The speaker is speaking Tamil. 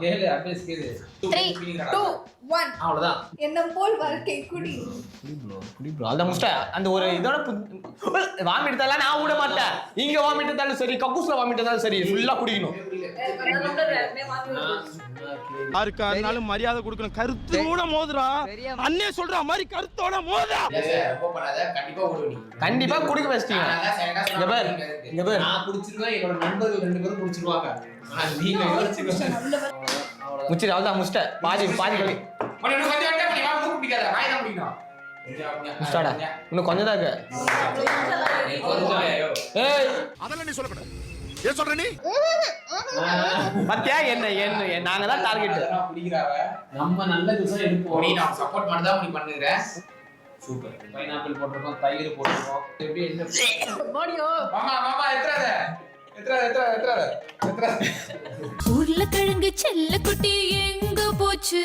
கேளு அட்வைஸ் கேளு 3 2 1 அவ்வளவுதான் என்ன போல் வாழ்க்கை குடி குடி ப்ரோ அத முஸ்டா அந்த ஒரு இதோட வாமிட் எடுத்தால நான் விட மாட்டேன் இங்க வாமிட் எடுத்தாலும் சரி கக்கூஸ்ல வாமிட் எடுத்தாலும் சரி ஃபுல்லா குடிக்கணும் யாருக்கா இருந்தாலும் மரியாதை கொடுக்கணும் கருத்தோட மோதுறா அண்ணே சொல்ற மாதிரி கருத்தோட மோதுறா ரொம்ப பண்ணாத கண்டிப்பா ஓடுவ நீ கண்டிப்பா குடிக்க வச்சிட்டீங்க இங்க பாரு நான் குடிச்சிருவேன் என்னோட நண்பர்கள் 2 பேரும் குடிச்சிருவாங்க ஆனா நீங்க யோசிச்சுக்கோங்க முச்சிரு அவ்வளவுதான் முஸ்ட பாதி கவி மணி இன்னும் கொஞ்சம் வந்தா நீ வாங்க குடிக்காத வாய் தான் குடிக்கணும் முஸ்டாடா இன்னும் கொஞ்சம் தான் ஏய் அதெல்லாம் நீ சொல்லக்கூடாது ஏன் சொல்ற நீ மத்தியா என்ன நாங்க தான் டார்கெட் குடிக்கறாவ நம்ம நல்ல ஜூஸா எடுப்போம் நீ நான் சப்போர்ட் பண்ணதா நீ பண்ணுகிற சூப்பர் பைனாப்பிள் போட்டுறோம் தயிர் போட்டுறோம் எப்படி என்ன மாடியோ மாமா எத்ராத உருளைக்கிழங்கு செல்ல குட்டி எங்க போச்சு